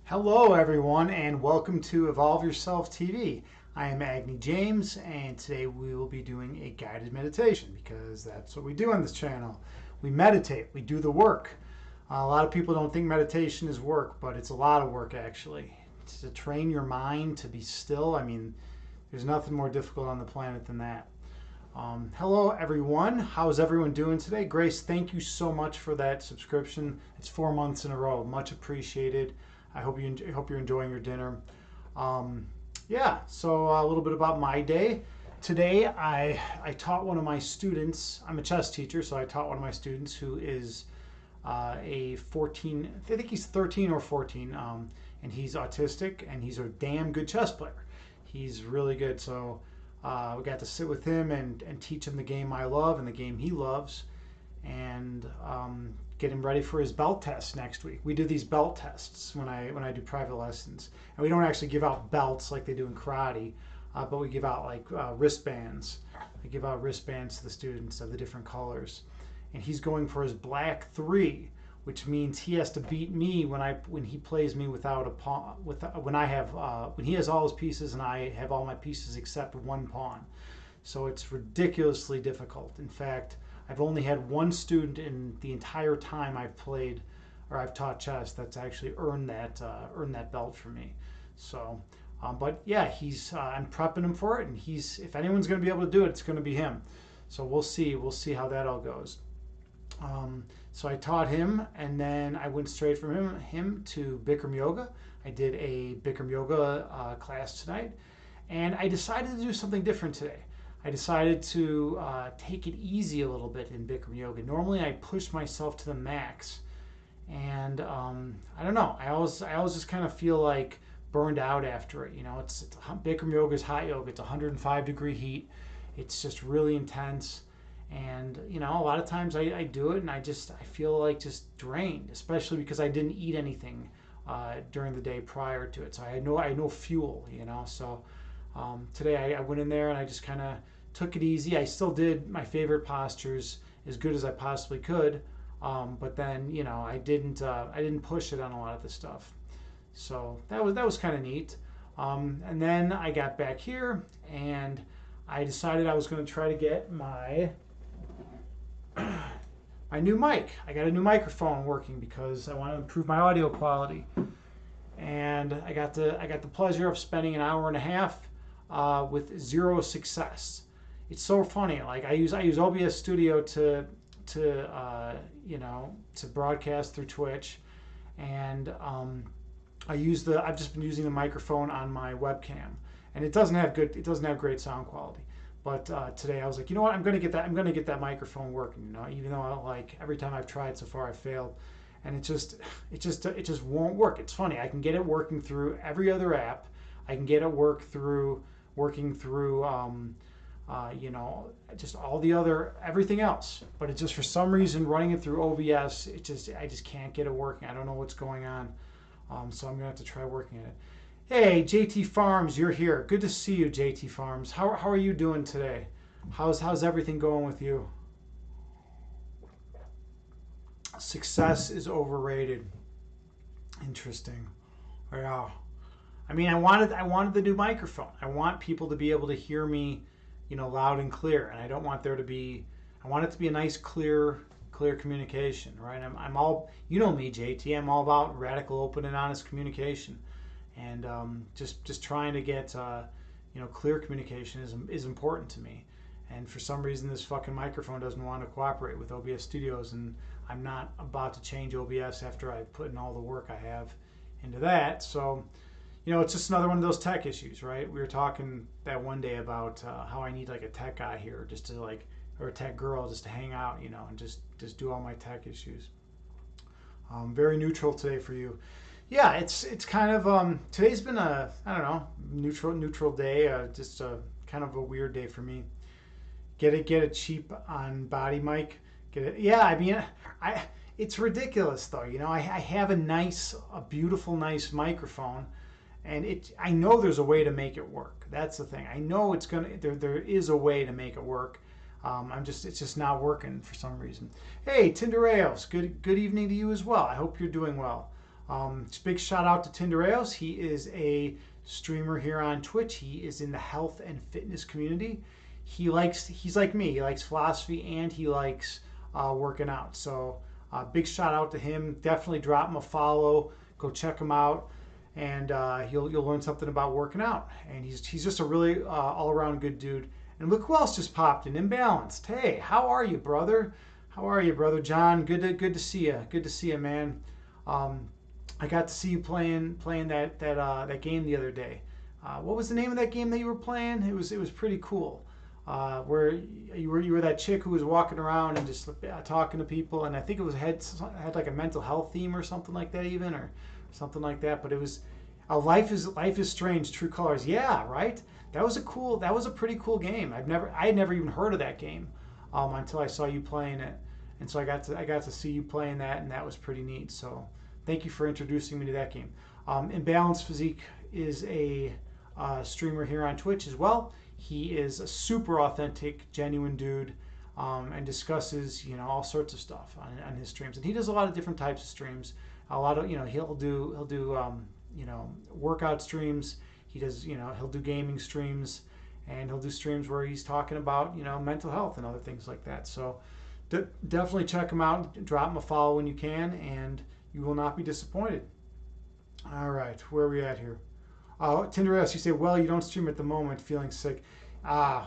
Hello, everyone, and welcome to Evolve Yourself TV. I am Agni James, and today we will be doing a guided meditation because that's what we do on this channel. We meditate, we do the work. A lot of people don't think meditation is work, but it's a lot of work actually. To train your mind to be still, there's nothing more difficult on the planet than that. Hello, everyone. How's everyone doing today? Grace, thank you so much for that subscription. It's 4 months in a row. Much appreciated. I hope you're enjoying your dinner. So a little bit about my day. Today, I taught one of my students. I'm a chess teacher, so I taught one of my students who is a 14. I think he's 13 or 14, and he's autistic, and he's a damn good chess player. He's really good. So we got to sit with him and teach him the game I love and the game he loves, and get him ready for his belt test next week. We do these belt tests when I do private lessons, and we don't actually give out belts like they do in karate, but we give out like wristbands. I give out wristbands to the students of the different colors, and he's going for his black 3, which means he has to beat me when he plays me without a pawn. When he has all his pieces and I have all my pieces except one pawn. So it's ridiculously difficult. In fact, I've only had one student in the entire time I've played or I've taught chess that's actually earned that belt for me. So, but yeah, I'm prepping him for it, and if anyone's going to be able to do it, it's going to be him. So we'll see how that all goes. So I taught him, and then I went straight from him to Bikram yoga. I did a Bikram yoga class tonight, and I decided to do something different today. I decided to take it easy a little bit in Bikram yoga. Normally I push myself to the max, and I don't know. I always just kind of feel like burned out after it. Bikram yoga is hot yoga. It's 105-degree heat. It's just really intense. And a lot of times I do it and I feel like just drained, especially because I didn't eat anything during the day prior to it. So I had no fuel, So today I went in there and I just kind of took it easy. I still did my favorite postures as good as I possibly could, but then I didn't push it on a lot of the stuff. So that was kind of neat. And then I got back here and I decided I was going to try to get my new mic. I got a new microphone working because I want to improve my audio quality. And I got the pleasure of spending an hour and a half with zero success. It's so funny. Like I use OBS Studio to broadcast through Twitch, and I've just been using the microphone on my webcam, and it doesn't have great sound quality. But today I was like, you know what? I'm gonna get that microphone working. Even though every time I've tried so far, I failed, and it just won't work. It's funny. I can get it working through every other app. I can get it working through just all the other everything else. But it's just for some reason running it through OBS. I just can't get it working. I don't know what's going on. So I'm gonna have to try working at it. Hey, JT Farms, you're here. Good to see you, JT Farms. How are you doing today? How's everything going with you? Success is overrated. Interesting. Yeah. I wanted the new microphone. I want people to be able to hear me, loud and clear, and I don't want I want it to be a nice, clear communication, right? I'm all, me, JT. I'm all about radical, open, and honest communication. And just trying to get clear communication is important to me. And for some reason, this fucking microphone doesn't want to cooperate with OBS Studios, and I'm not about to change OBS after I put in all the work I have into that. So, it's just another one of those tech issues, right? We were talking that one day about how I need like a tech guy here just to or a tech girl just to hang out, and just do all my tech issues. Very neutral today for you. Yeah, it's kind of today's been a neutral day, just a kind of a weird day for me. Get it cheap on body mic. Get it? Yeah, it's ridiculous though. I have a beautiful, nice microphone, and I know there's a way to make it work. That's the thing. I know there is a way to make it work. It's just not working for some reason. Hey, Tindereos, good evening to you as well. I hope you're doing well. Big shout out to Tindereos. He is a streamer here on Twitch. He is in the health and fitness community. He's like me. He likes philosophy and he likes working out. So big shout out to him. Definitely drop him a follow. Go check him out, and you'll learn something about working out. And he's just a really all around good dude. And look who else just popped in, Imbalanced. Hey, how are you, brother? How are you, brother John? Good to see you. Good to see you, man. I got to see you playing that game the other day. What was the name of that game that you were playing? It was pretty cool. Where you were that chick who was walking around and just talking to people, and I think it was had like a mental health theme or something like that, even or something like that. But it was Life is Strange, True Colors. Yeah, right. That was a pretty cool game. I had never even heard of that game until I saw you playing it, and so I got to see you playing that, and that was pretty neat. So thank you for introducing me to that game. Imbalanced Physique is a streamer here on Twitch as well. He is a super authentic, genuine dude, and discusses all sorts of stuff on his streams. And he does a lot of different types of streams. A lot of he'll do workout streams. He does he'll do gaming streams, and he'll do streams where he's talking about mental health and other things like that. So definitely check him out. Drop him a follow when you can, and you will not be disappointed. All right, where are we at here? Tinderesk, you say, well, you don't stream at the moment, feeling sick.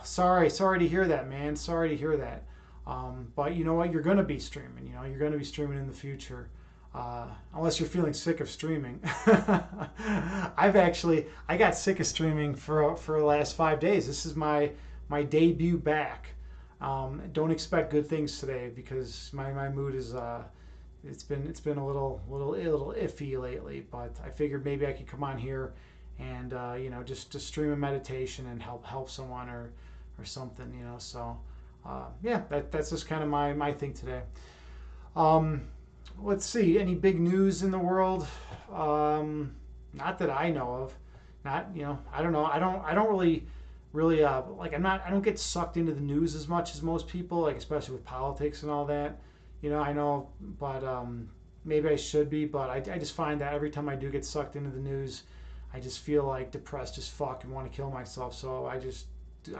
Sorry to hear that, man. Sorry to hear that. But you know what? You're going to be streaming. You're going to be streaming in the future, unless you're feeling sick of streaming. I got sick of streaming for the last 5 days. This is my debut back. Don't expect good things today because my mood is it's been a little iffy lately. But I figured maybe I could come on here and just stream a meditation and help someone or something. So yeah, that's just kind of my thing today. Let's see, any big news in the world? Not that I know of. Not I don't know. I don't really like I don't get sucked into the news as much as most people, like especially with politics and all that. I know, but maybe I should be. But I just find that every time I do get sucked into the news, I just feel like depressed as fuck and want to kill myself. So I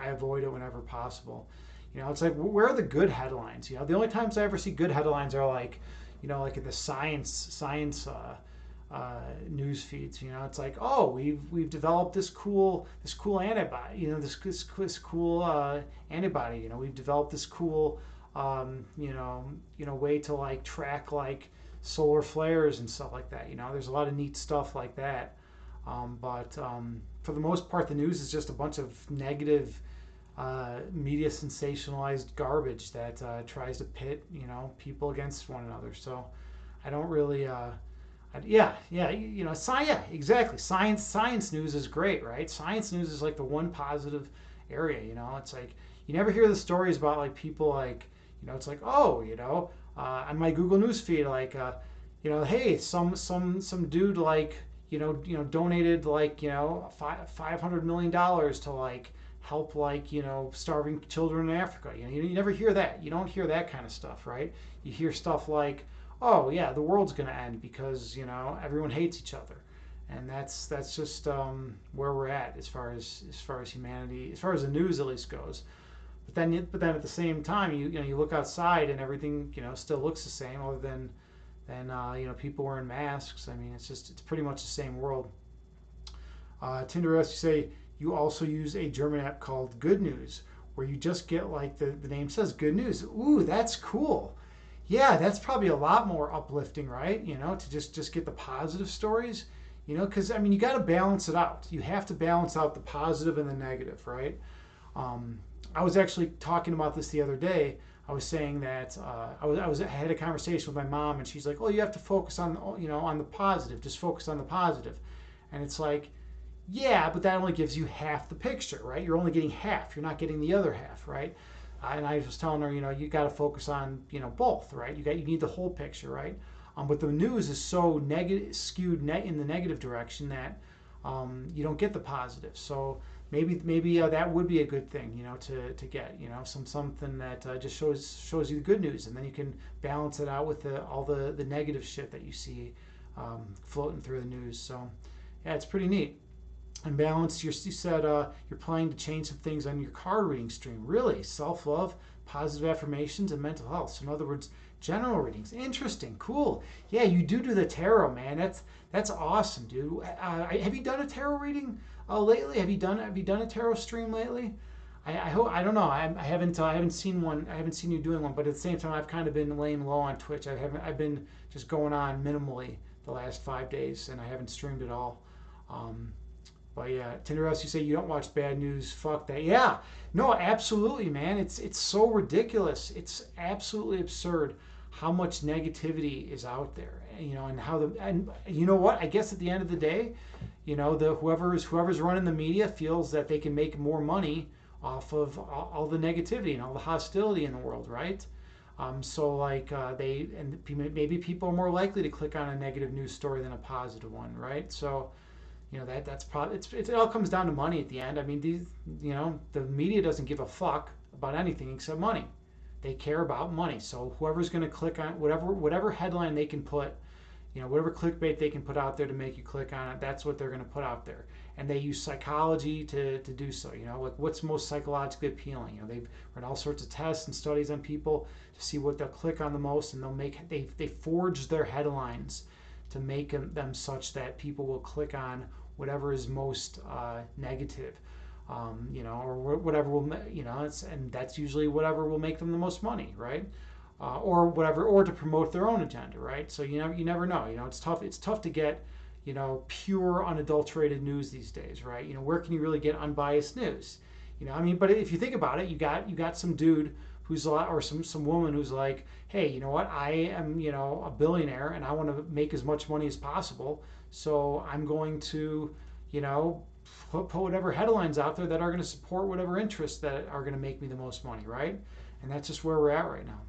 avoid it whenever possible. It's like, where are the good headlines? The only times I ever see good headlines are like in the science news feeds. It's like, oh, we've developed this cool antibody. This cool antibody. We've developed this cool way to like track like solar flares and stuff like that. There's a lot of neat stuff like that. But for the most part, the news is just a bunch of negative media sensationalized garbage that tries to pit people against one another. So I don't really exactly. Science news is great, right? Science news is like the one positive area. It's like you never hear the stories about like people like it's like, oh, on my Google News feed, like hey, some dude like donated like $500 million to like help like starving children in Africa. You never hear that. You don't hear that kind of stuff, right? You hear stuff like, oh yeah, the world's gonna end because everyone hates each other, and that's just where we're at as far as humanity, as far as the news at least goes. But then at the same time, you look outside and everything still looks the same, other than people wearing masks. I mean, it's pretty much the same world. Tinderesk, you say you also use a German app called Good News, where you just get like the name says, Good News. Ooh, that's cool. Yeah, that's probably a lot more uplifting, right? To just get the positive stories. Because I mean, you got to balance it out. You have to balance out the positive and the negative, right? I was actually talking about this the other day. I was saying that I had a conversation with my mom, and she's like, "Oh, you have to focus on on the positive. Just focus on the positive." And it's like, yeah, but that only gives you half the picture, right? You're only getting half. You're not getting the other half, right? And I was telling her, you got to focus on both, right? You need the whole picture, right? But the news is so skewed in the negative direction that you don't get the positive. So maybe that would be a good thing, to get, something that just shows you the good news, and then you can balance it out with all the negative shit that you see floating through the news. So yeah, it's pretty neat. And balanced, you said you're planning to change some things on your card reading stream. Really? Self love, positive affirmations, and mental health. So, in other words, general readings. Interesting. Cool. Yeah, you do the tarot, man. That's awesome, dude. Have you done a tarot reading lately? Have you done a tarot stream lately? I hope I don't know. I haven't seen one. I haven't seen you doing one. But at the same time, I've kind of been laying low on Twitch. I've been just going on minimally the last 5 days, and I haven't streamed at all. Um, but yeah, Tinderhouse, you say you don't watch bad news. Fuck that. Yeah, no, absolutely, man. It's so ridiculous. It's absolutely absurd how much negativity is out there. And how and you know what? I guess at the end of the day, the whoever's running the media feels that they can make more money off of all the negativity and all the hostility in the world, right? So like maybe people are more likely to click on a negative news story than a positive one, right? So that's probably it all comes down to money at the end. I mean, the media doesn't give a fuck about anything except money. They care about money. So whoever's going to click on whatever headline they can put, whatever clickbait they can put out there to make you click on it, that's what they're going to put out there. And they use psychology to do so. Like what's most psychologically appealing. They've run all sorts of tests and studies on people to see what they'll click on the most, and they forge their headlines to make them such that people will click on whatever is most negative, or whatever will, and that's usually whatever will make them the most money, right? Or whatever, or to promote their own agenda, right? So you never know. It's tough. It's tough to get pure, unadulterated news these days, right? Where can you really get unbiased news? But if you think about it, you got some dude who's or some woman who's like, hey, you know what? I am a billionaire and I want to make as much money as possible. So I'm going to put whatever headlines out there that are going to support whatever interests that are going to make me the most money, right? And that's just where we're at right now.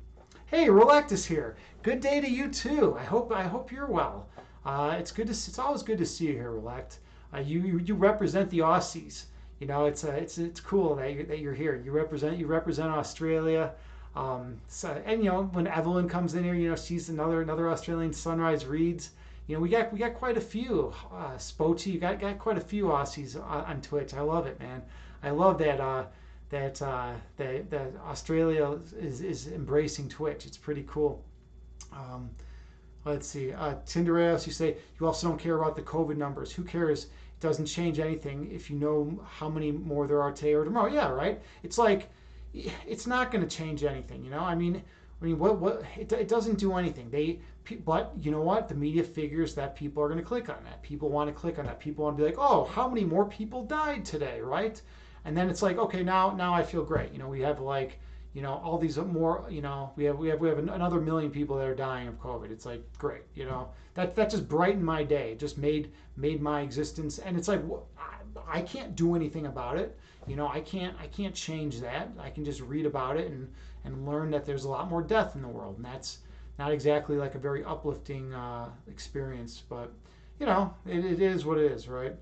Hey, Relectus here. Good day to you too. I hope you're well. It's always good to see you here, Relect. You represent the Aussies. It's cool that you're here. You represent Australia. And when Evelyn comes in here, she's another Australian. Sunrise Reads. We got quite a few. Spochi, you got quite a few Aussies on Twitch. I love it, man. I love that Australia is embracing Twitch. It's pretty cool. Let's see. Tindereos, you say you also don't care about the COVID numbers. Who cares? It doesn't change anything if you know how many more there are today or tomorrow. Yeah, right. It's like it's not going to change anything. I mean, what? It doesn't do anything. But you know what? The media figures that people are going to click on that. People want to click on that. People want to be like, oh, how many more people died today, right? And then it's like, okay, now I feel great. We have like, all these more, we have another million people that are dying of COVID. It's like great, that just brightened my day. It just made my existence. And it's like I can't do anything about it. I can't change that. I can just read about it and learn that there's a lot more death in the world, and that's not exactly like a very uplifting experience. But it is what it is, right?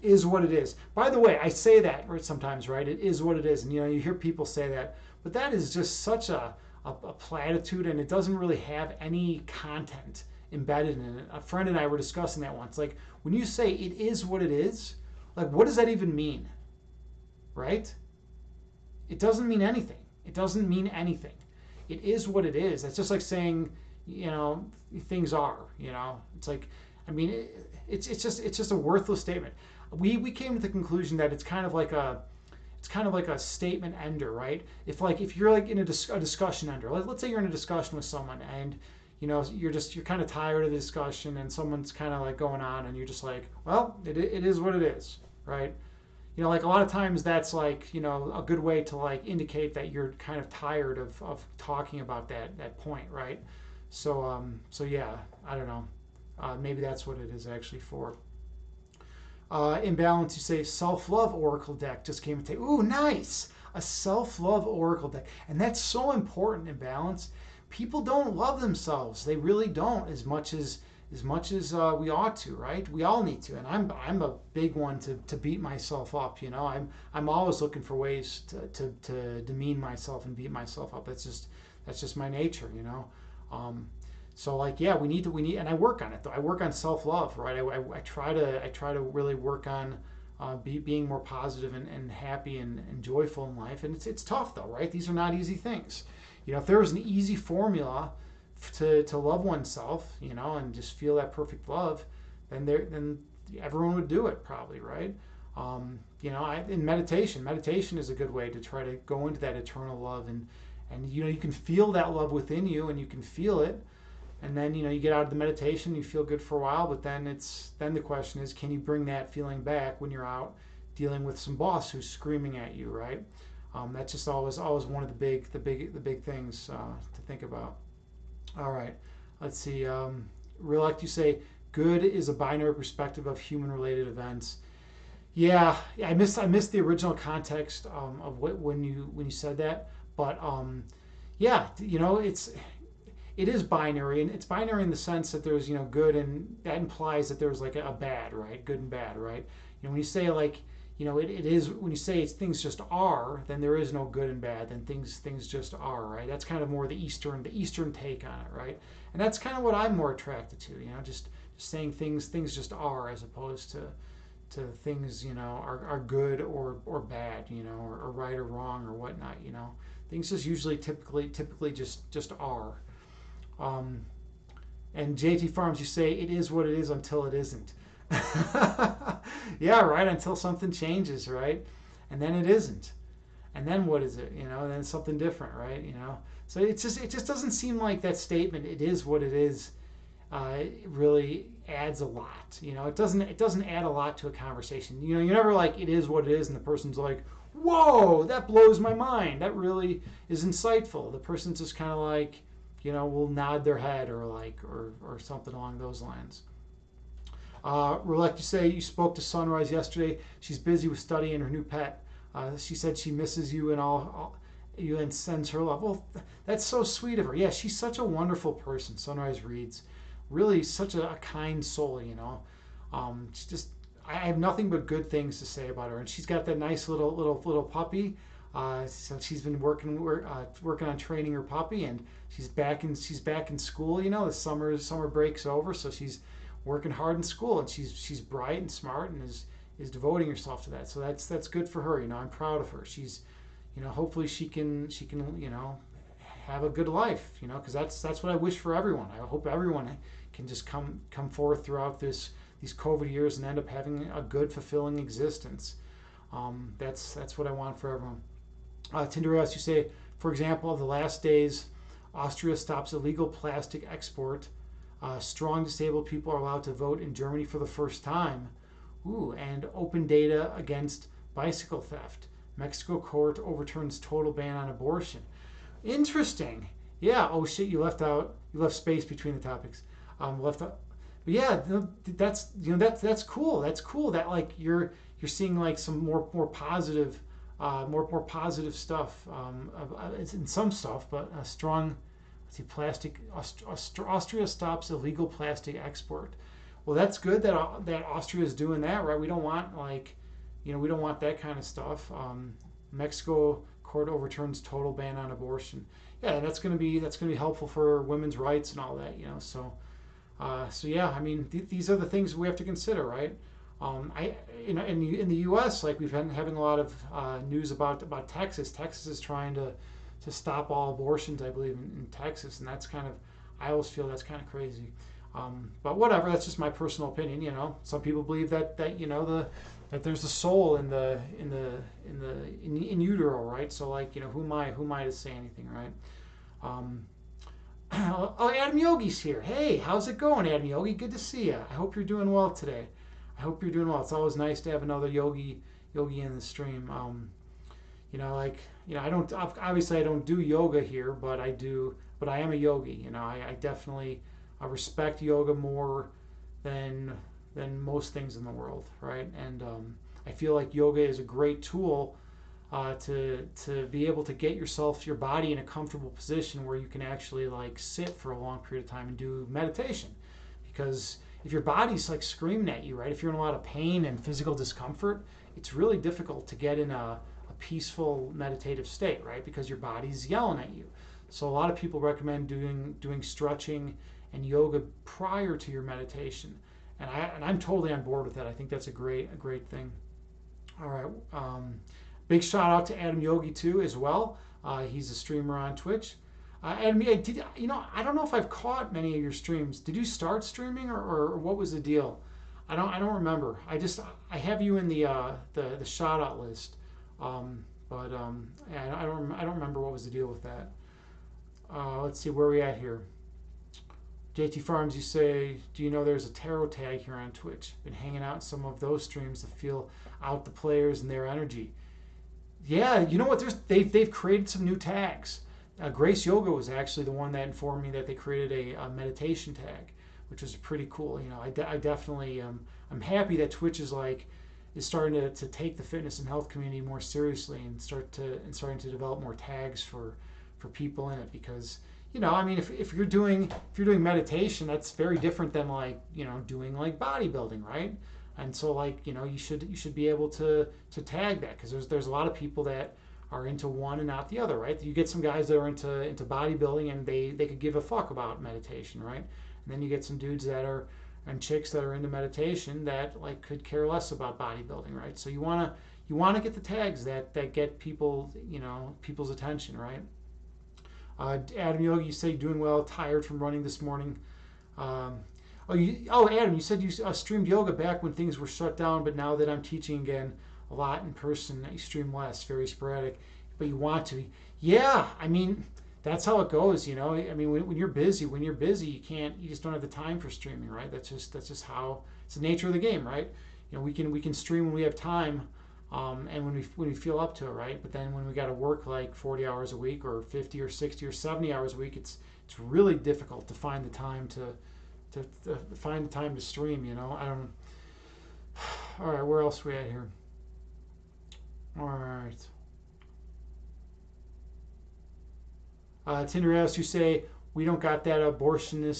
Is what it is. By the way, I say that right sometimes, right? It is what it is, and you hear people say that, but that is just such a platitude, and it doesn't really have any content embedded in it. A friend and I were discussing that once. Like when you say it is what it is, like what does that even mean, right? It doesn't mean anything. It doesn't mean anything. It is what it is. That's just like saying, things are. It's like, I mean, it's just a worthless statement. We came to the conclusion that it's kind of like a statement ender, right? If you're like in a discussion ender, let's say you're in a discussion with someone and you're kind of tired of the discussion and someone's kind of like going on and you're just like, well, it is what it is, right? Like a lot of times that's like, a good way to like indicate that you're kind of tired of talking about that point, right? So yeah, I don't know. Maybe that's what it is actually for. Imbalance, you say self-love oracle deck just came today. Ooh, nice. A self-love oracle deck. And that's so important in balance. People don't love themselves. They really don't as much as we ought to, right? We all need to. And I'm a big one to beat myself up, I'm always looking for ways to demean myself and beat myself up. That's just my nature, So like, yeah, we need, and I work on it though. I work on self love, right? I try to really work on being more positive and happy and joyful in life. And it's tough though, right? These are not easy things. If there was an easy formula to love oneself, and just feel that perfect love, then everyone would do it probably, right? In meditation is a good way to try to go into that eternal love, and you can feel that love within you, and you can feel it, and then you get out of the meditation, you feel good for a while, but then the question is, can you bring that feeling back when you're out dealing with some boss who's screaming at you, right? That's just always one of the big things to think about. All right, let's see. Real, like you say, good is a binary perspective of human related events. Yeah, I missed the original context of when you said that, but yeah, it is binary, and it's binary in the sense that there's good, and that implies that there's like a bad, right? Good and bad, right? When you say like it is, when you say things just are, then there is no good and bad. Then things just are, right? That's kind of more the Eastern take on it, right? And that's kind of what I'm more attracted to, just saying things just are, as opposed to things are good or bad, or right or wrong or whatnot. Things just usually typically just are. um, and JT Farms, you say it is what it is until it isn't. Yeah, right, until something changes, right? And then it isn't, and then what is it? And then it's something different, right? So it just doesn't seem like that statement, it is what it is, it really adds a lot. It doesn't add a lot to a conversation. You're never like, it is what it is, and the person's like, whoa, that blows my mind. That really is insightful. The person's just kind of like, will nod their head, or like, or something along those lines. Like you say, you spoke to Sunrise yesterday. She's busy with studying her new pet. She said she misses you and all you, and sends her love. Well, that's so sweet of her. Yeah, she's such a wonderful person. Sunrise Reeds, really such a kind soul. She's just, I have nothing but good things to say about her. And she's got that nice little puppy. So she's been working on training her puppy, and she's back in school. The summer break's over, so she's working hard in school, and she's bright and smart, and is devoting herself to that. So that's good for her. I'm proud of her. She's, hopefully she can have a good life. Because that's what I wish for everyone. I hope everyone can just come forth throughout these COVID years and end up having a good, fulfilling existence. That's what I want for everyone. Tinderas, you say, for example, the last days, Austria stops illegal plastic export. Strong disabled people are allowed to vote in Germany for the first time. Ooh, and open data against bicycle theft. Mexico court overturns total ban on abortion. Interesting. Yeah. Oh shit, you left space between the topics. Left out. But yeah, that's cool. That's cool that like you're seeing like some more positive, more positive stuff. It's in some stuff, but a strong. Let's see, plastic. Austria stops illegal plastic export. Well, that's good that Austria is doing that, right? We don't want we don't want that kind of stuff. Mexico court overturns total ban on abortion. Yeah, and that's gonna be helpful for women's rights and all that. So yeah, I mean, these are the things we have to consider, right? In the U.S., like we've been having a lot of news about Texas. Texas is trying to stop all abortions, I believe, in Texas, and I always feel that's kind of crazy. But whatever, that's just my personal opinion. Some people believe that that there's a soul in utero, right? So like, who am I to say anything, right? Um, oh, Adam Yogi's here. Hey, how's it going, Adam Yogi? Good to see you. I hope you're doing well today. I hope you're doing well. It's always nice to have another yogi in the stream. I don't, obviously I don't do yoga here, but I am a yogi. I definitely, I respect yoga more than most things in the world, right? And I feel like yoga is a great tool to be able to get your body in a comfortable position where you can actually like sit for a long period of time and do meditation. Because if your body's like screaming at you, right? If you're in a lot of pain and physical discomfort, it's really difficult to get in a peaceful meditative state, right? Because your body's yelling at you. So a lot of people recommend doing stretching and yoga prior to your meditation. And I'm totally on board with that. I think that's a great thing. All right. Big shout out to Adam Yogi too as well. He's a streamer on Twitch. And I don't know if I've caught many of your streams. Did you start streaming, or what was the deal? I don't remember. I have you in the shout out list, but yeah, I don't remember what was the deal with that. Let's see where we at here. JT Farms, you say, do you know there's a tarot tag here on Twitch? Been hanging out in some of those streams to feel out the players and their energy. Yeah, you know what? They've created some new tags. Grace Yoga was actually the one that informed me that they created a meditation tag, which was pretty cool. I definitely I'm happy that Twitch is starting to take the fitness and health community more seriously and starting to develop more tags for people in it, because I mean, if you're doing meditation, that's very different than doing bodybuilding, right? And so you should be able to tag that, because there's a lot of people that are into one and not the other, right? You get some guys that are into bodybuilding and they could give a fuck about meditation, right? And then you get some dudes and chicks that are into meditation that could care less about bodybuilding, right? So you wanna get the tags that get people's attention, right? Adam Yogi, you say doing well, tired from running this morning. Adam, you said you streamed yoga back when things were shut down, but now that I'm teaching again a lot in person, you stream less, very sporadic, but you want to. Yeah, I mean, that's how it goes, I mean, when you're busy, you just don't have the time for streaming, right? That's just how it's the nature of the game, right? We can stream when we have time. And when we feel up to it, right? But then when we got to work 40 hours a week, or 50 or 60 or 70 hours a week, it's really difficult to find the time to stream. I don't. All right, where else are we at here? All right. Tinder asks, you say we don't got that abortion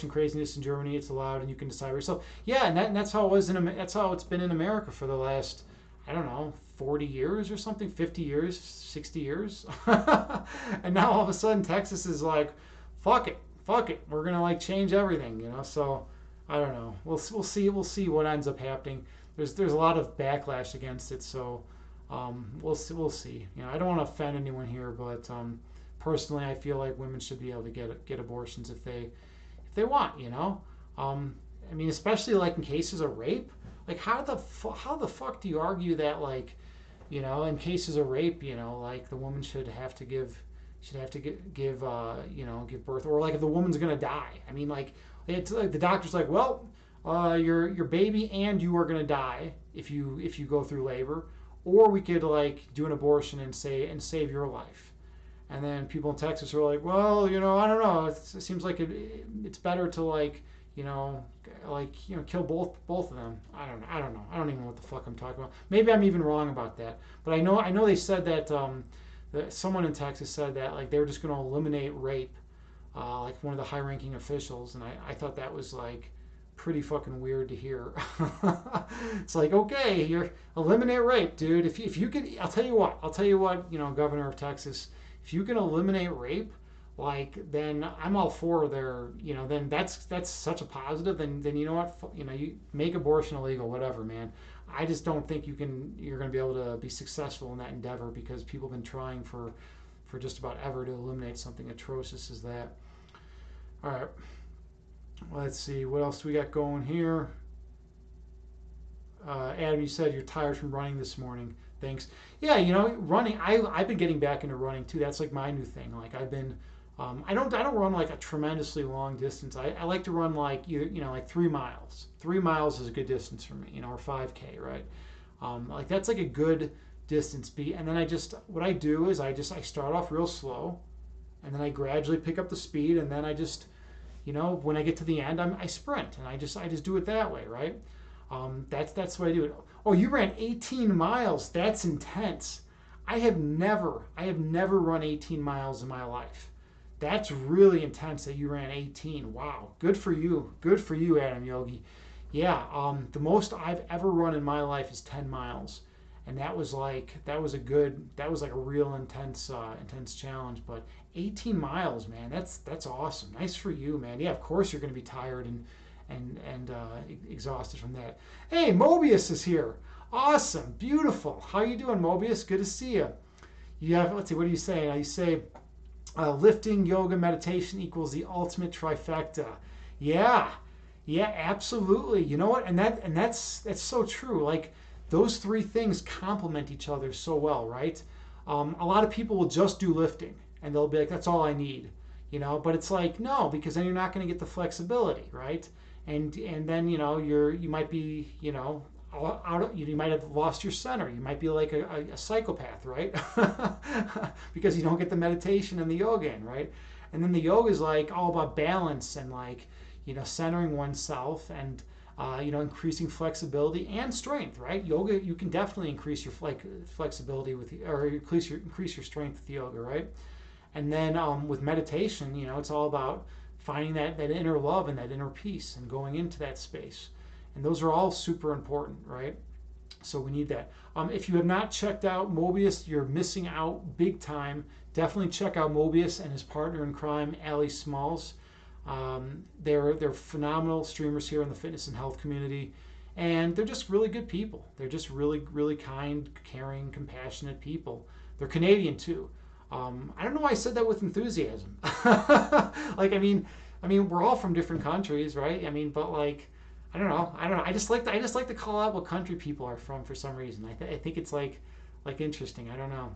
craziness in Germany. It's allowed, and you can decide for yourself. Yeah, and that's how it was that's how it's been in America for the last, I don't know, 40 years or something, 50 years, 60 years. And now all of a sudden Texas is like, fuck it. We're going to change everything, So I don't know. We'll see what ends up happening. There's a lot of backlash against it. So we'll see. I don't want to offend anyone here, but personally, I feel like women should be able to get abortions if they want, I mean, especially in cases of rape. How the fuck do you argue that in cases of rape, the woman should have to give birth, or if the woman's gonna die? I mean, it's the doctor's well, your baby and you are gonna die if you go through labor, or we could do an abortion and save your life. And then people in Texas are well, I don't know. It seems like it's better to kill both of them. I don't know. I don't even know what the fuck I'm talking about. Maybe I'm even wrong about that. But I know they said that someone in Texas said that they were just going to eliminate rape, one of the high-ranking officials, and I thought that was pretty fucking weird to hear. It's okay, you're eliminate rape, dude. If you could, I'll tell you what, Governor of Texas, if you can eliminate rape, then I'm all for their, then that's such a positive. Then you know what, you make abortion illegal, whatever, man. I just don't think you're going to be able to be successful in that endeavor, because people have been trying for just about ever to eliminate something atrocious as that. All right, let's see what else we got going here. Adam, you said you're tired from running this morning. Thanks. Yeah, running. I've been getting back into running too. That's my new thing. I've been. I don't run a tremendously long distance. I like to run 3 miles. 3 miles is a good distance for me. Or 5K, right? That's a good distance. And then what I do is I start off real slow, and then I gradually pick up the speed, and then I just, when I get to the end, I sprint, and I just do it that way, right? That's the way I do it. Oh, you ran 18 miles. That's intense. I have never run 18 miles in my life. That's really intense that you ran 18. Wow. Good for you. Good for you, Adam Yogi. Yeah, the most I've ever run in my life is 10 miles. and that was like that was like a real intense challenge. But 18 miles, man, that's awesome. Nice for you, man. Yeah, of course you're going to be tired and exhausted from that. Hey, Mobius is here. Awesome, beautiful. How you doing, Mobius? Good to see you. You have, let's see, what do you say? You say lifting, yoga, meditation equals the ultimate trifecta. Yeah, yeah, absolutely. You know what? And that's so true. Like those three things complement each other so well, right? A lot of people will just do lifting and they'll be like, that's all I need, you know. But it's like no, because then you're not going to get the flexibility, right? And then you might be you might have lost your center. You might be like a psychopath, right? Because you don't get the meditation and the yoga in, right? And then the yoga is like all about balance and like centering oneself and increasing flexibility and strength, right? Yoga, you can definitely increase your flexibility or increase your strength with yoga, right? And then with meditation, it's all about finding that inner love and that inner peace and going into that space. And those are all super important, right? So we need that. If you have not checked out Mobius, you're missing out big time. Definitely check out Mobius and his partner in crime, Ali Smalls. They're phenomenal streamers here in the fitness and health community, and they're just really good people. They're just really, really kind, caring, compassionate people. They're Canadian too. I don't know why I said that with enthusiasm. Like, we're all from different countries, right? But like, I don't know. I just like to call out what country people are from for some reason. I think it's like interesting. I don't know.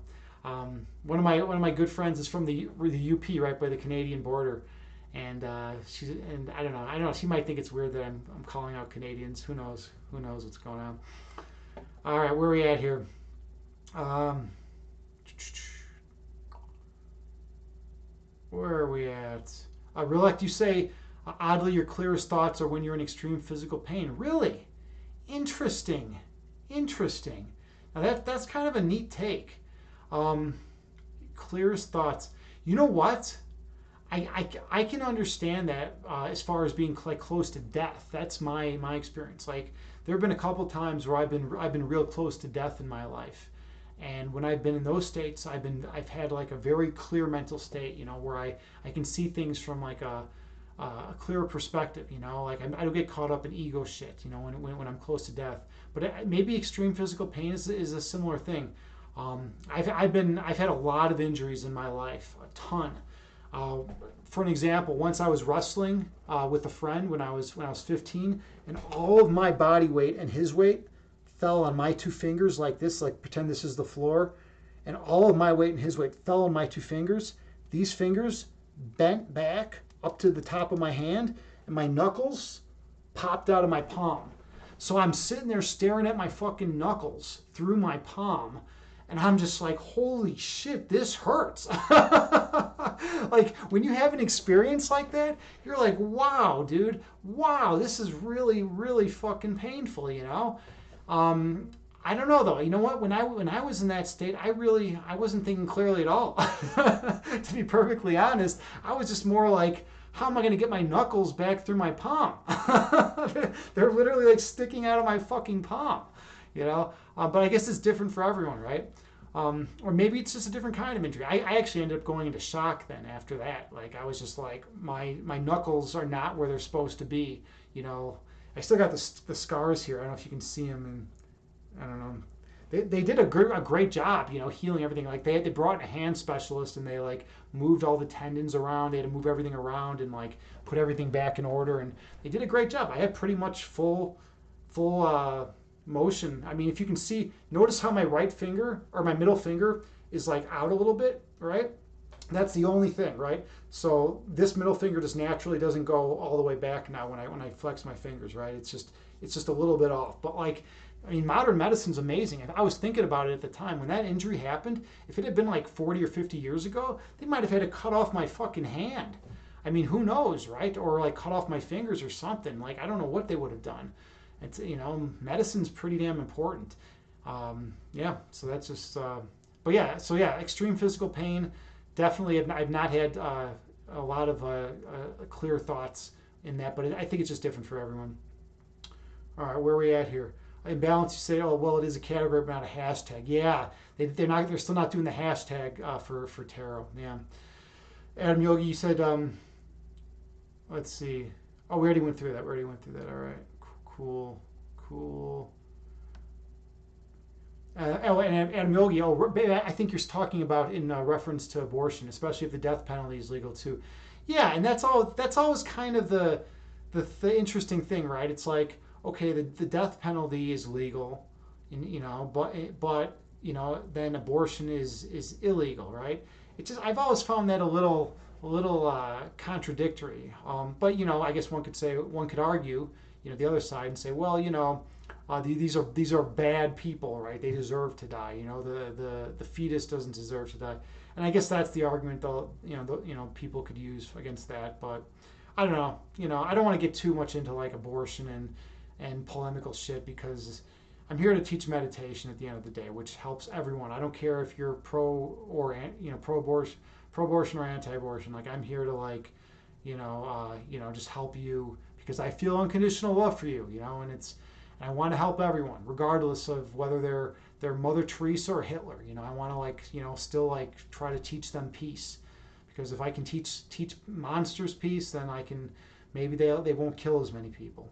One of my good friends is from the UP, right by the Canadian border, and I don't know. She might think it's weird that I'm calling out Canadians. Who knows? Who knows what's going on? All right, where are we at here? Where are we at? Rilek, you say oddly your clearest thoughts are when you're in extreme physical pain. Really? Interesting. Interesting. Now that's kind of a neat take. Clearest thoughts. You know what? I can understand that as far as being like close to death. That's my experience. Like there have been a couple times where I've been real close to death in my life, and when I've been in those states, I've had like a very clear mental state, where I can see things from like a clearer perspective, like I don't get caught up in ego shit, when I'm close to death. But maybe extreme physical pain is a similar thing. I've had a lot of injuries in my life, a ton. For an example, once I was wrestling with a friend when I was 15, and all of my body weight and his weight fell on my two fingers like this, like pretend this is the floor, and all of my weight and his weight fell on my two fingers. These fingers bent back up to the top of my hand, and my knuckles popped out of my palm. So I'm sitting there staring at my fucking knuckles through my palm, and I'm just like, holy shit, this hurts. Like when you have an experience like that, you're like, wow, dude, wow, this is really, really fucking painful, I don't know though. You know what? When I was in that state, I wasn't thinking clearly at all. To be perfectly honest, I was just more like, how am I going to get my knuckles back through my palm? They're literally like sticking out of my fucking palm, But I guess it's different for everyone, right? Or maybe it's just a different kind of injury. I actually ended up going into shock then after that. Like I was just like, my knuckles are not where they're supposed to be. I still got the scars here. I don't know if you can see them, and I don't know. They did a great job, healing everything. Like they brought in a hand specialist, and they like moved all the tendons around. They had to move everything around and like put everything back in order, and they did a great job. I had pretty much full motion. If you can see, notice how my right finger or my middle finger is like out a little bit, right? That's the only thing, right? So this middle finger just naturally doesn't go all the way back now when I flex my fingers, right? It's just a little bit off. But like, modern medicine's amazing. I was thinking about it at the time when that injury happened. If it had been like 40 or 50 years ago, they might have had to cut off my fucking hand. Who knows, right? Or like cut off my fingers or something. Like I don't know what they would have done. It's medicine's pretty damn important. Yeah, so that's just. But yeah, so yeah, extreme physical pain. Definitely, I've not had a lot of clear thoughts in that, but I think it's just different for everyone. All right, where are we at here? Imbalance, you say, oh well, it is a category but not a hashtag. Yeah, they're still not doing the hashtag for tarot. Yeah. Adam Yogi, you said let's see. Oh, we already went through that. We already went through that. All right. Cool. Cool. And Adam Yogi, I think you're talking about in reference to abortion, especially if the death penalty is legal too. Yeah, and that's all. That's always kind of the interesting thing, right? It's like, okay, the death penalty is legal, but then abortion is illegal, right? It's just I've always found that a little contradictory. But I guess one could argue, the other side and say, well, these are bad people, right? They deserve to die. The fetus doesn't deserve to die, and I guess that's the argument though. People could use against that, but I don't know. I don't want to get too much into like abortion and polemical shit because I'm here to teach meditation at the end of the day, which helps everyone. I don't care if you're pro-abortion or anti-abortion. Like I'm here to just help you because I feel unconditional love for you. And I want to help everyone, regardless of whether they're Mother Teresa or Hitler. I want to still try to teach them peace, because if I can teach monsters peace, then I can maybe they won't kill as many people.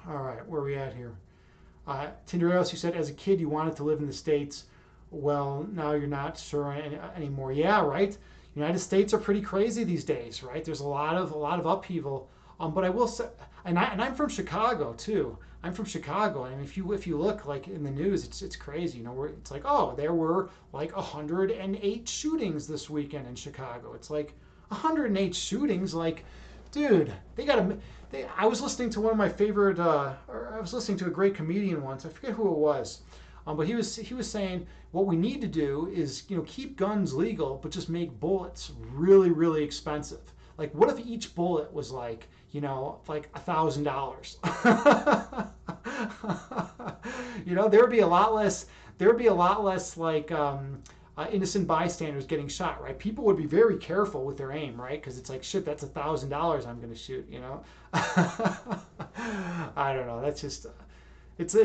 All right, where are we at here? Tindereos, you said as a kid you wanted to live in the States. Well, now you're not sure anymore. Yeah, right. United States are pretty crazy these days, right? There's a lot of upheaval. But I will say, and I'm from Chicago too. I'm from Chicago, and if you look like in the news, it's crazy. It's like, oh, there were like 108 shootings this weekend in Chicago. It's like 108 shootings. Like, dude, they gotta. I was listening to one of my favorite. Or I was listening to a great comedian once. I forget who it was. But he was saying what we need to do is keep guns legal, but just make bullets really really expensive. Like, what if each bullet was like $1,000? There would be a lot less. There would be a lot less innocent bystanders getting shot, right? People would be very careful with their aim, right? Because it's like, shit, that's $1,000 I'm going to shoot. I don't know. That's just it's a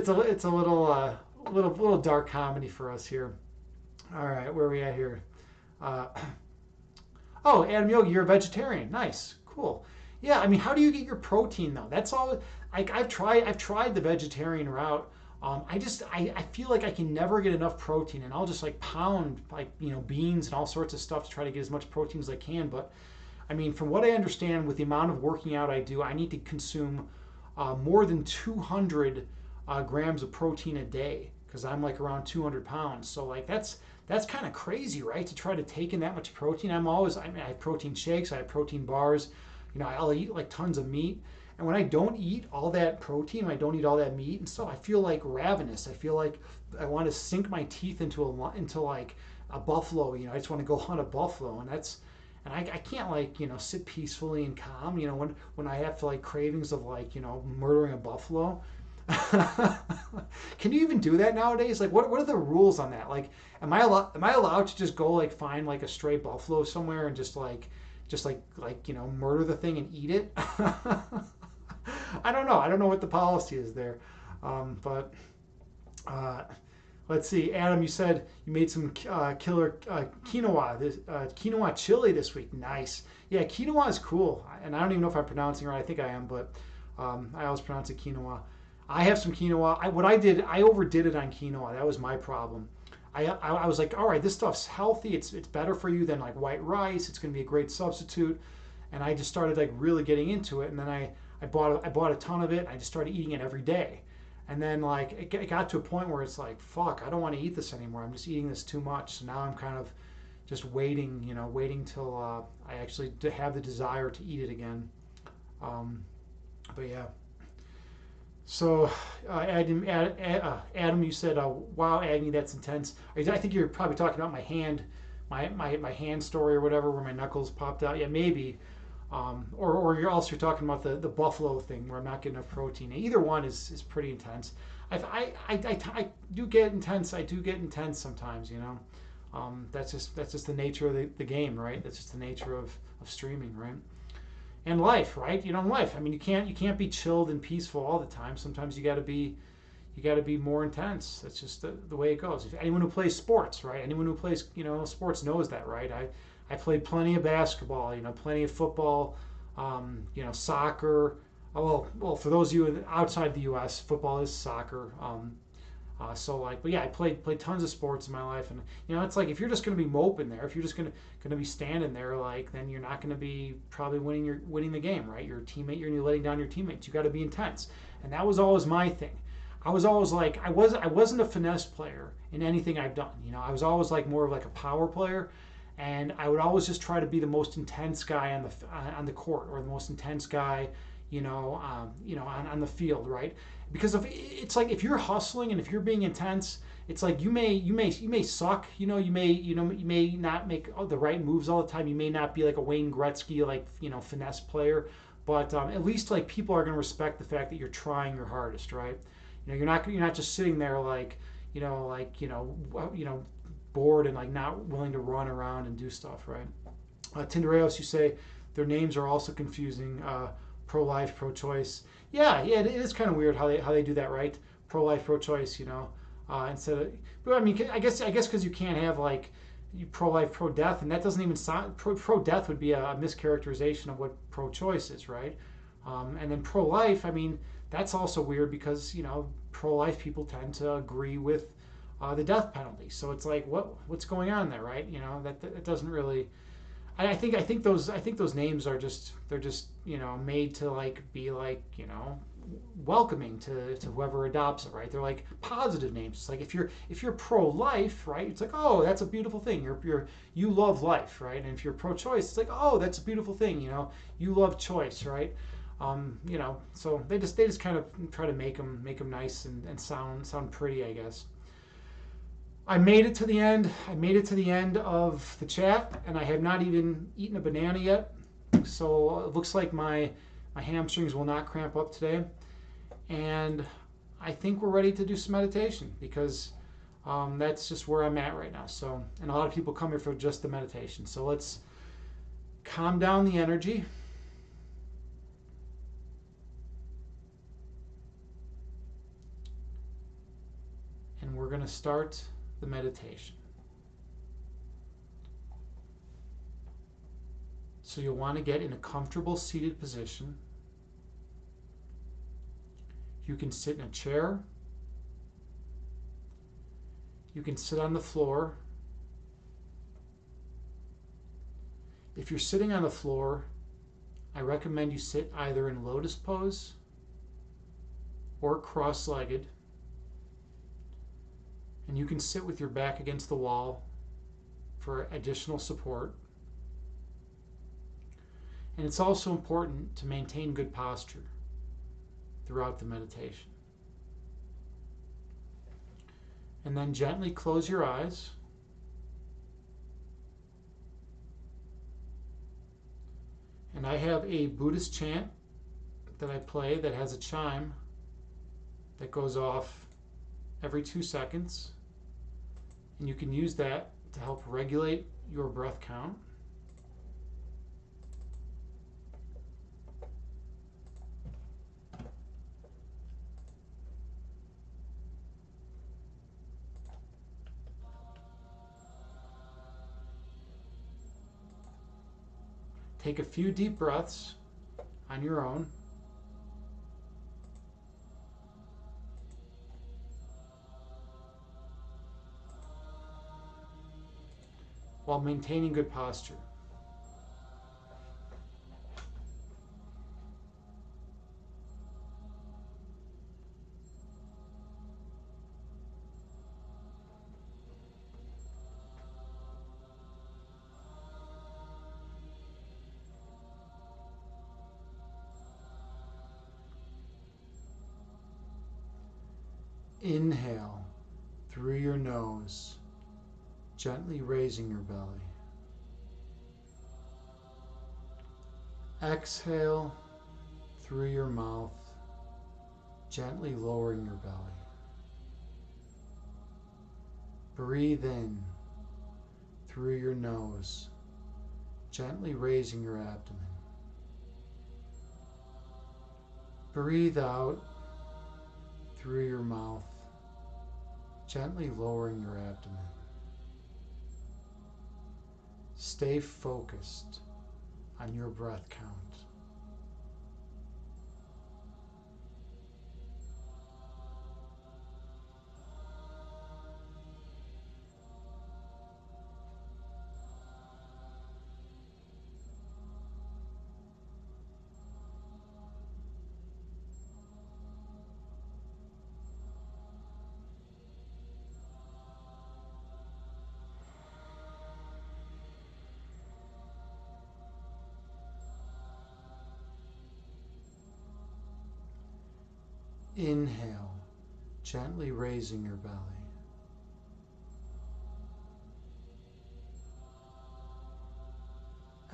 little dark comedy for us here. All right, where are we at here? Oh, Adam Yogi, you're a vegetarian. Nice, cool. Yeah, I mean, how do you get your protein though? That's all. I've tried the vegetarian route. I feel like I can never get enough protein, and I'll just pound beans and all sorts of stuff to try to get as much protein as I can. But I mean, from what I understand, with the amount of working out I do, I need to consume more than 200 grams of protein a day because I'm around 200 pounds. So that's kind of crazy, right? To try to take in that much protein. I have protein shakes, I have protein bars. I'll eat tons of meat. And when I don't eat all that protein, when I don't eat all that meat and stuff, I feel ravenous. I feel like I want to sink my teeth into a buffalo. I just want to go hunt a buffalo, and I can't sit peacefully and calm. When I have cravings of murdering a buffalo. Can you even do that nowadays? What are the rules on that? Am I allowed to just go find a stray buffalo somewhere and just murder the thing and eat it? I don't know. I don't know what the policy is there. But let's see. Adam, you said you made some killer quinoa chili this week. Nice. Yeah, quinoa is cool, and I don't even know if I'm pronouncing it right. I think I am, but I always pronounce it quinoa. I have some quinoa. I overdid it on quinoa. That was my problem. I was like, all right, this stuff's healthy. It's better for you than white rice. It's going to be a great substitute. And I just started really getting into it. And then I bought a ton of it. I just started eating it every day. And then it got to a point where it's like, fuck, I don't want to eat this anymore. I'm just eating this too much. So now I'm kind of just waiting till I actually have the desire to eat it again. But yeah. So, Adam, you said, "Wow, Agni, that's intense." I think you're probably talking about my hand, my hand story or whatever, where my knuckles popped out. Yeah, maybe. Or you're talking about the buffalo thing, where I'm not getting enough protein. Either one is pretty intense. I do get intense. I do get intense sometimes. That's just the nature of the game, right? That's just the nature of streaming, right? And life, right? In life, I mean, you can't be chilled and peaceful all the time. Sometimes you got to be you got to be more intense. That's just the way it goes. If anyone who plays sports, right? Anyone who plays, sports knows that, right? I played plenty of basketball, plenty of football, soccer. Well, for those of you outside the U.S., football is soccer. But yeah, I played tons of sports in my life, and it's like if you're just going to be moping there, if you're just going to be standing there, like then you're not going to be probably winning the game, right? Your teammate, you're letting down your teammates. You got to be intense, and that was always my thing. I was always like I wasn't a finesse player in anything I've done. I was always like more of like a power player, and I would always just try to be the most intense guy on the court or the most intense guy, on the field, right? Because it's like if you're hustling and if you're being intense, it's like you may suck. You may not make the right moves all the time. You may not be like a Wayne Gretzky like finesse player, but at least like people are going to respect the fact that you're trying your hardest, right? You're not just sitting there like bored and like not willing to run around and do stuff, right? Tindereos, you say their names are also confusing. Pro-life, pro-choice. Yeah, it is kind of weird how they do that, right? Pro-life, pro-choice. Instead of, but I mean, I guess because you can't have like pro-life, pro-death, and that doesn't even sound pro-death would be a mischaracterization of what pro-choice is, right? And then pro-life, I mean, that's also weird because pro-life people tend to agree with the death penalty. So it's like what's going on there, right? That doesn't really. I think those names are just they're just made to like be like welcoming to whoever adopts it, right? They're like positive names. It's like if you're pro-life, right? It's like, oh, that's a beautiful thing. You love life, right? And if you're pro-choice, it's like, oh, that's a beautiful thing. You love choice, right? So they just kind of try to make them nice and sound pretty, I guess. I made it to the end. I made it to the end of the chat, and I have not even eaten a banana yet. So it looks like my hamstrings will not cramp up today. And I think we're ready to do some meditation because that's just where I'm at right now. So, and a lot of people come here for just the meditation. So let's calm down the energy. And we're going to start the meditation. So you'll want to get in a comfortable seated position. You can sit in a chair. You can sit on the floor. If you're sitting on the floor, I recommend you sit either in lotus pose or cross-legged. And you can sit with your back against the wall for additional support. And it's also important to maintain good posture throughout the meditation. And then gently close your eyes. And I have a Buddhist chant that I play that has a chime that goes off every 2 seconds. And you can use that to help regulate your breath count. Take a few deep breaths on your own. While maintaining good posture. Inhale through your nose, gently raising your belly. Exhale through your mouth, gently lowering your belly. Breathe in through your nose, gently raising your abdomen. Breathe out through your mouth, gently lowering your abdomen. Stay focused on your breath count. Inhale, gently raising your belly.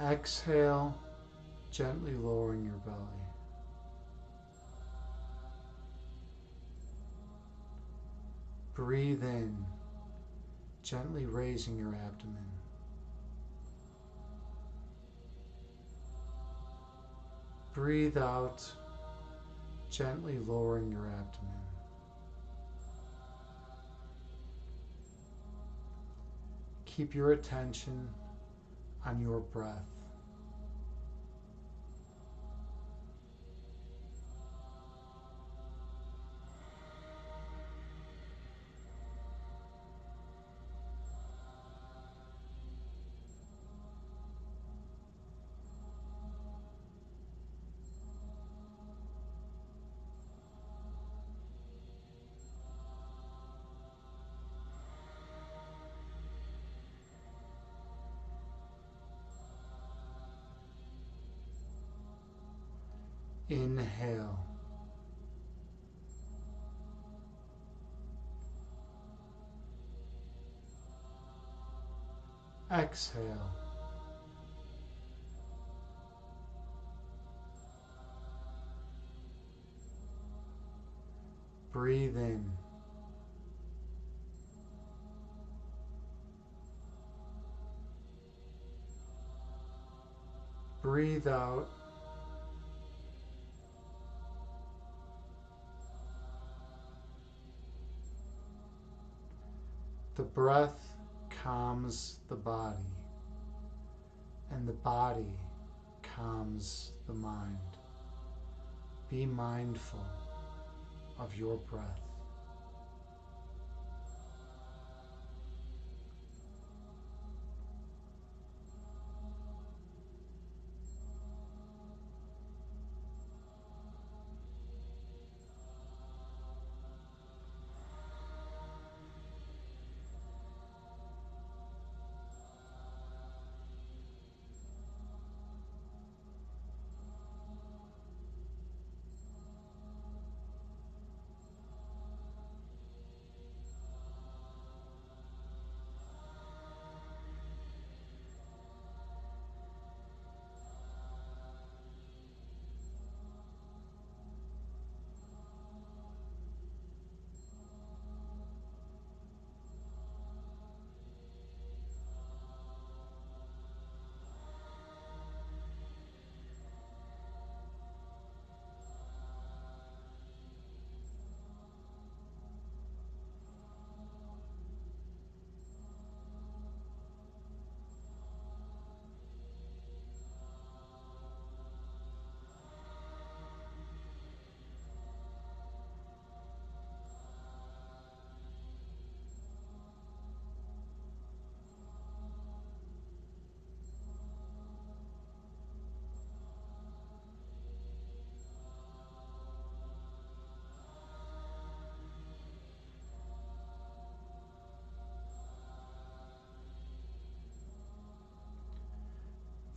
Exhale, gently lowering your belly. Breathe in, gently raising your abdomen. Breathe out, gently lowering your abdomen. Keep your attention on your breath. Inhale. Exhale. Breathe in. Breathe out. The breath calms the body, and the body calms the mind. Be mindful of your breath.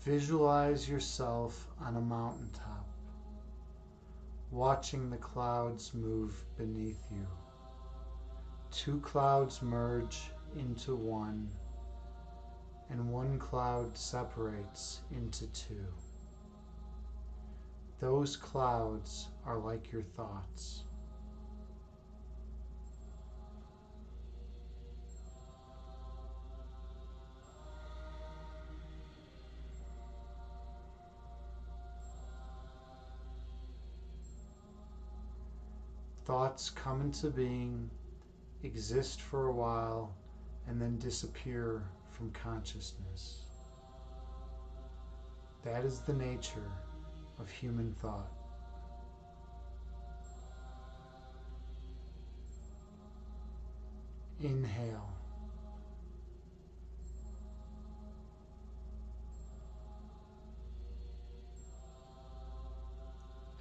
Visualize yourself on a mountaintop, watching the clouds move beneath you. Two clouds merge into one, and one cloud separates into two. Those clouds are like your thoughts. thoughts come into being, exist for a while, and then disappear from consciousness. That is the nature of human thought. Inhale.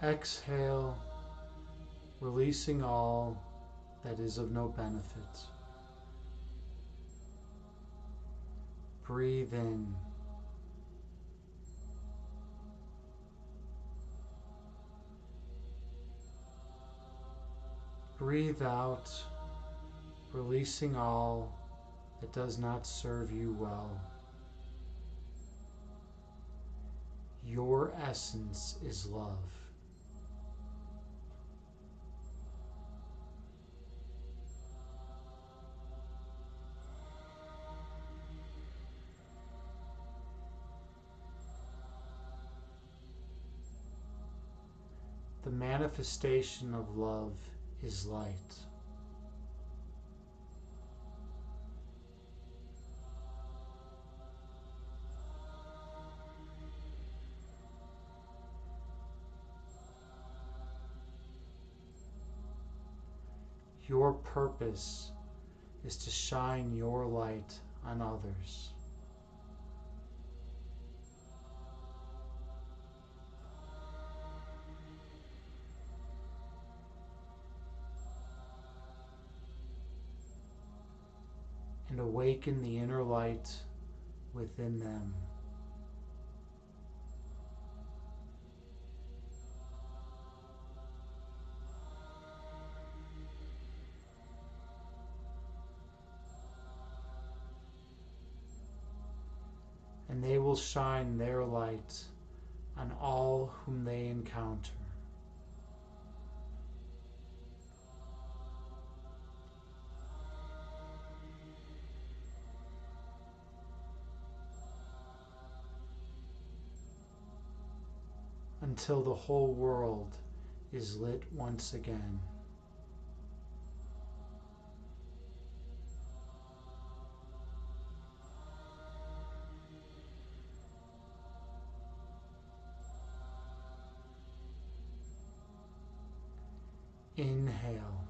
Exhale, releasing all that is of no benefit. Breathe in. Breathe out, releasing all that does not serve you well. Your essence is love. The manifestation of love is light. Your purpose is to shine your light on others. And awaken the inner light within them. And they will shine their light on all whom they encounter. Until the whole world is lit once again. Inhale.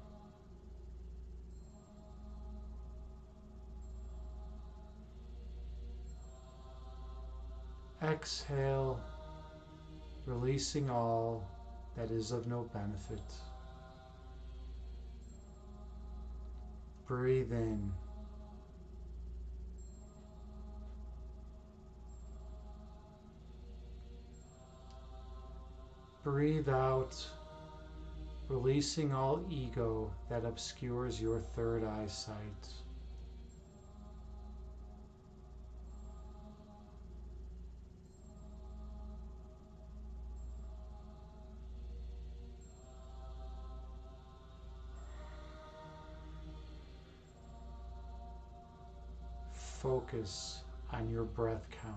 Exhale, releasing all that is of no benefit. Breathe in. Breathe out, releasing all ego that obscures your third eyesight. Focus on your breath count.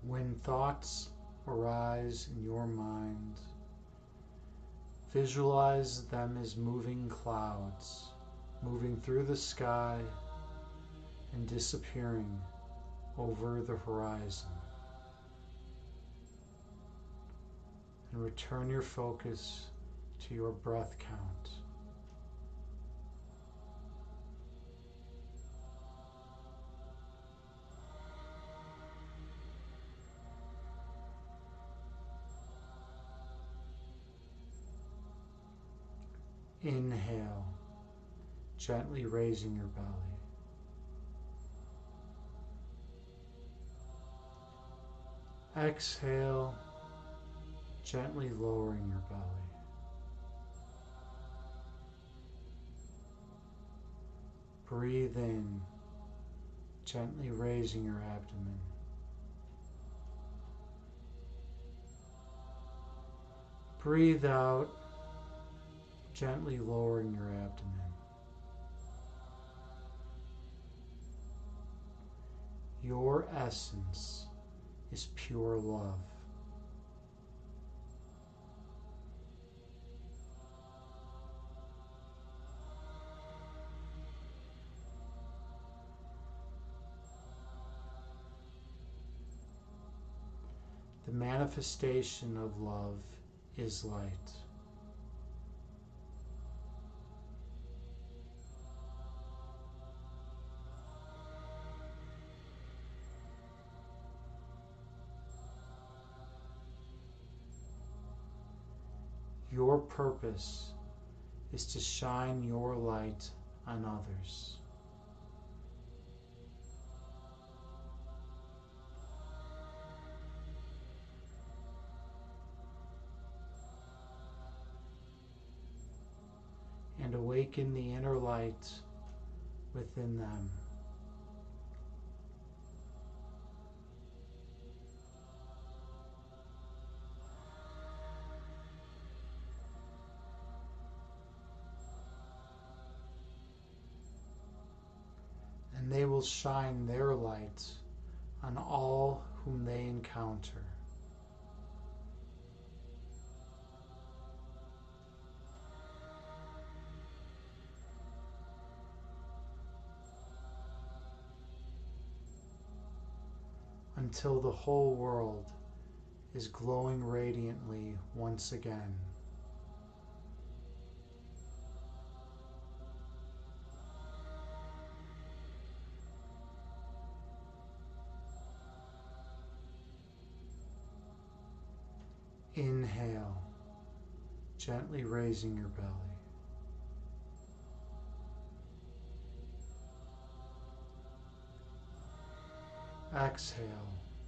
When thoughts arise in your mind, visualize them as moving clouds, moving through the sky and disappearing over the horizon. And return your focus to your breath count. Inhale, gently raising your belly. Exhale, gently lowering your belly. Breathe in, gently raising your abdomen. Breathe out, gently lowering your abdomen. Your essence is pure love. The manifestation of love is light. Your purpose is to shine your light on others. And awaken the inner light within them. And they will shine their light on all whom they encounter. Until the whole world is glowing radiantly once again. Inhale, gently raising your belly. Exhale,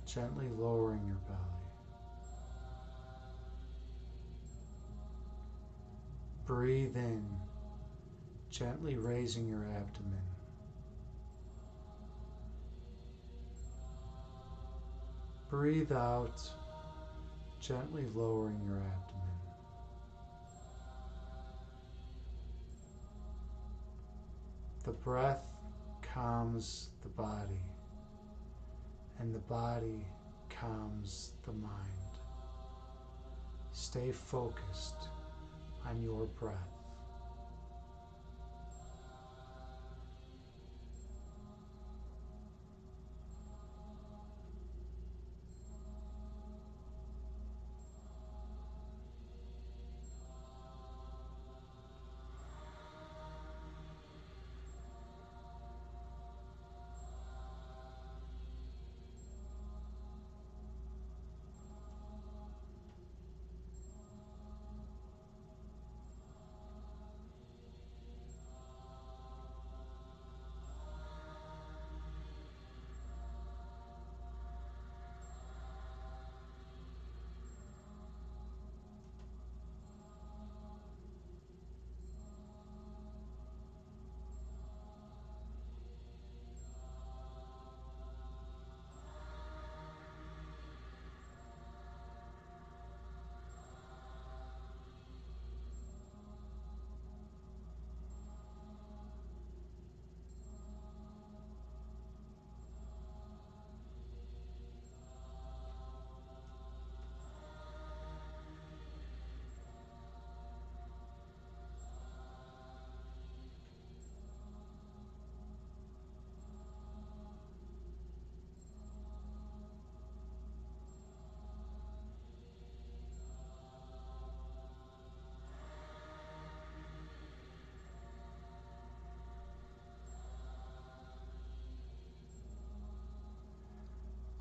gently lowering your belly. Breathe in, gently raising your abdomen. Breathe out, gently lowering your abdomen. The breath calms the body, and the body calms the mind. Stay focused on your breath.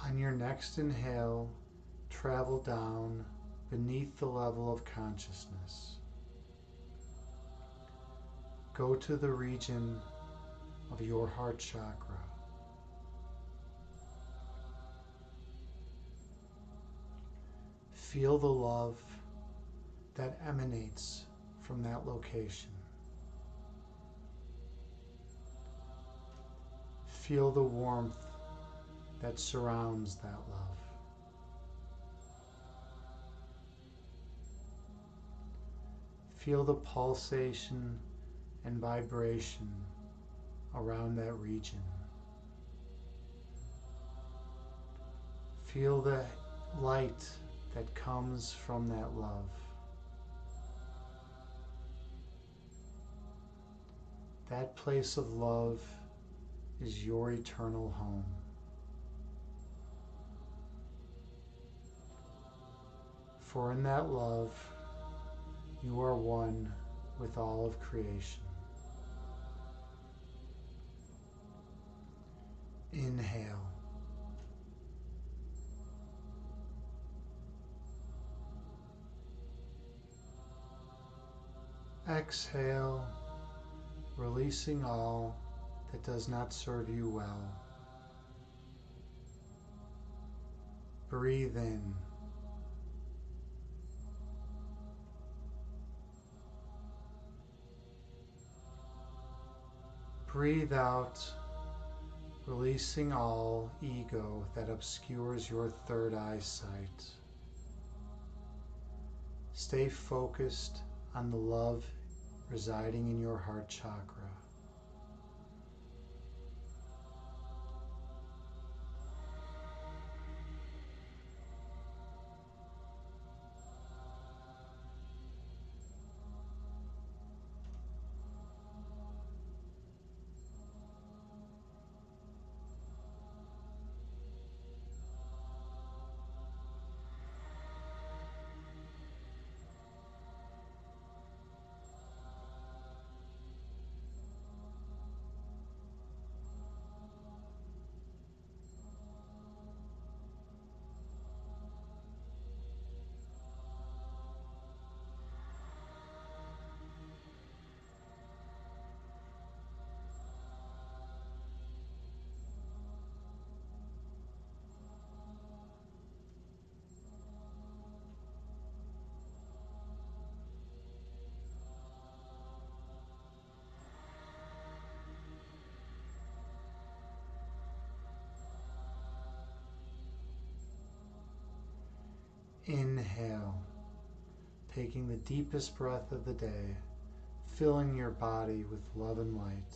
On your next inhale, travel down beneath the level of consciousness. go to the region of your heart chakra. Feel the love that emanates from that location. Feel the warmth that surrounds that love. Feel the pulsation and vibration around that region. Feel the light that comes from that love. That place of love is your eternal home. For in that love, you are one with all of creation. Inhale. Exhale, releasing all that does not serve you well. Breathe in. Breathe out, releasing all ego that obscures your third eyesight. Stay focused on the love residing in your heart chakra. Inhale, taking the deepest breath of the day, filling your body with love and light.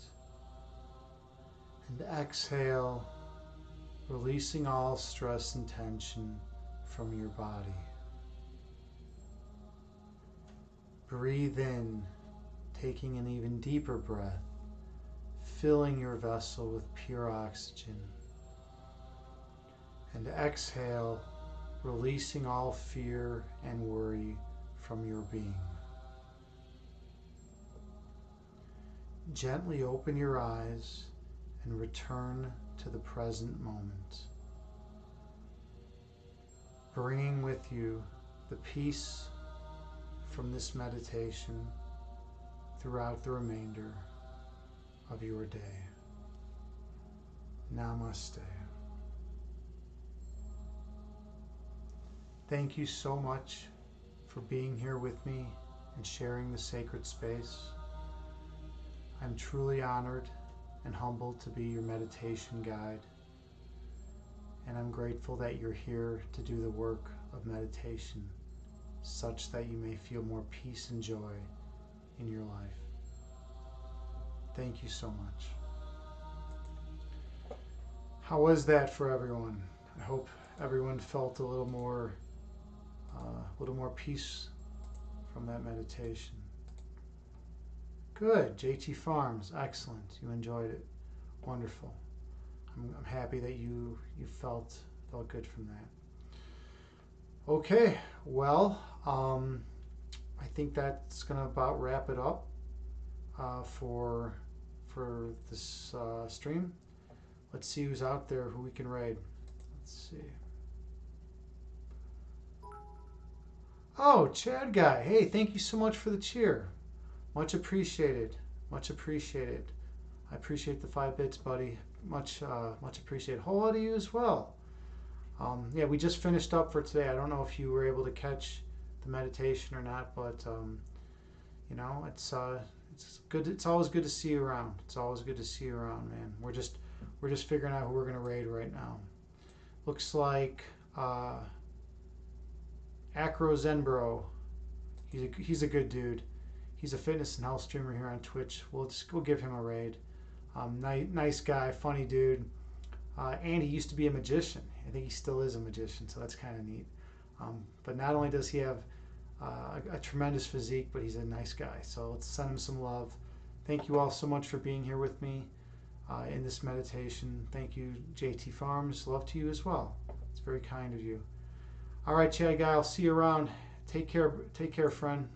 And exhale, releasing all stress and tension from your body. Breathe in, taking an even deeper breath, filling your vessel with pure oxygen. And exhale, releasing all fear and worry from your being. Gently open your eyes and return to the present moment, bringing with you the peace from this meditation throughout the remainder of your day. Namaste. Thank you so much for being here with me and sharing the sacred space. I'm truly honored and humbled to be your meditation guide, and I'm grateful that you're here to do the work of meditation such that you may feel more peace and joy in your life. Thank you so much. How was that for everyone? I hope everyone felt a little more peace from that meditation. Good. JT Farms, excellent. You enjoyed it. Wonderful. I'm happy that you felt good from that. Okay, well, I think that's gonna about wrap it up for this stream. Let's see who's out there, who we can raid. Let's see. Oh, Chad guy. Hey, thank you so much for the cheer. Much appreciated. Much appreciated. I appreciate the 5 bits, buddy. Much appreciated. Whole lot of you as well. Yeah, we just finished up for today. I don't know if you were able to catch the meditation or not, but it's good. It's always good to see you around. It's always good to see you around, man. We're just figuring out who we're gonna raid right now. Looks like Acro Zenbro. He's a good dude. He's a fitness and health streamer here on Twitch. We'll give him a raid. Nice guy, funny dude. And he used to be a magician. I think he still is a magician, so that's kind of neat. But not only does he have a tremendous physique, but he's a nice guy. So let's send him some love. Thank you all so much for being here with me in this meditation. Thank you, JT Farms. Love to you as well. It's very kind of you. All right, Chad guy, I'll see you around. Take care, friend.